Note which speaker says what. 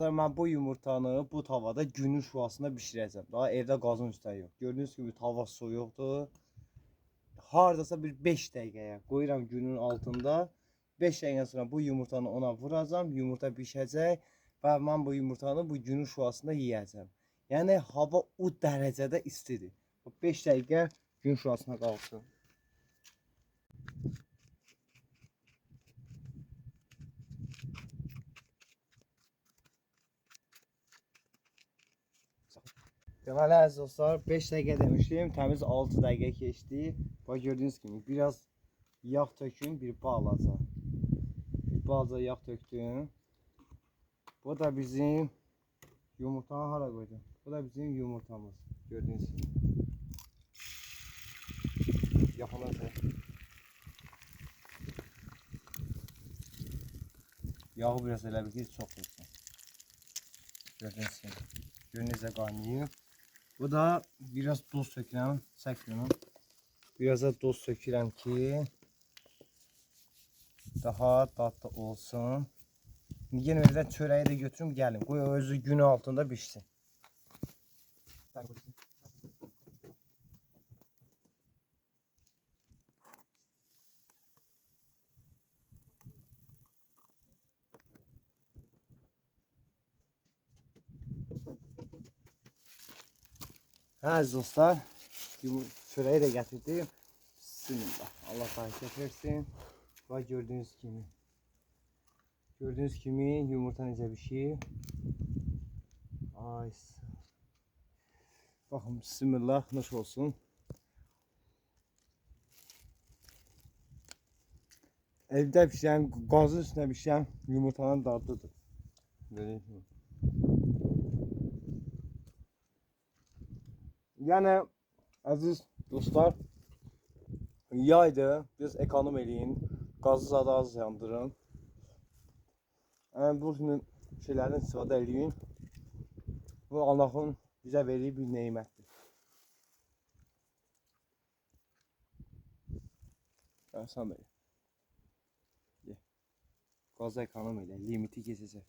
Speaker 1: Ben bu yumurtanı bu tavada günün şurasında bişirəcəm. Daha evdə qazın üstə yox. Gördüyünüz gibi tava soyuqdur. Hardasa bir 5 dəqiqəyə qoyuram günün altında. 5 dəqiqədən sonra bu yumurtanı ona vuracam. Yumurta bişəcək və mən bu yumurtanı bu günün şurasında yeyəcəm. Yəni hava o dərəcədə istidir. 5 dəqiqə gün şurasına qalsın. Deməli əziz dostlar, 5 dəqiqə demişdim, təmiz 6 dəqiqə keçdi. Bax gördüyünüz kimi biraz yağ tökün, bir balaca. Bir balaca yağ tökdüm. Bu da bizim yumurtanı hara qoydum? Bu da bizim yumurtamız. Gördüyünüz gibi. Yaxınlaşın. Yağı biraz elə bir ki, çox olsun. Gördüyünüz gibi. Görünüzə qaynayır. Bu da biraz duz sökürəm, çəkməyəm. Biraz da duz sökürəm ki daha dadlı olsun. Yenə verdən çörəyi də götürüm gəlim. Qoy özü gün altında bişsin. Əziz dostlar, çörəyi də gətirdim. Bismillah. Allah bereket versin. Bax gördüyünüz kimi. Gördüğünüz gibi yumurta necə pişir. Ay. Bakın bismillah, nuş olsun. Evdə pişən, qazın üstünə pişən yumurtanın dadıdır. Görüyorsunuz mu? Yəni əziz dostlar, yaydır, biraz ekonom eləyin, qazı zadı az yandırın. Yəni bu şeylərdən istifadə eləyin. Bu Allah'ın bizə verdiyi bir nemətdir. Sən də ye. Qazı ekonom elə, limiti keçəcək.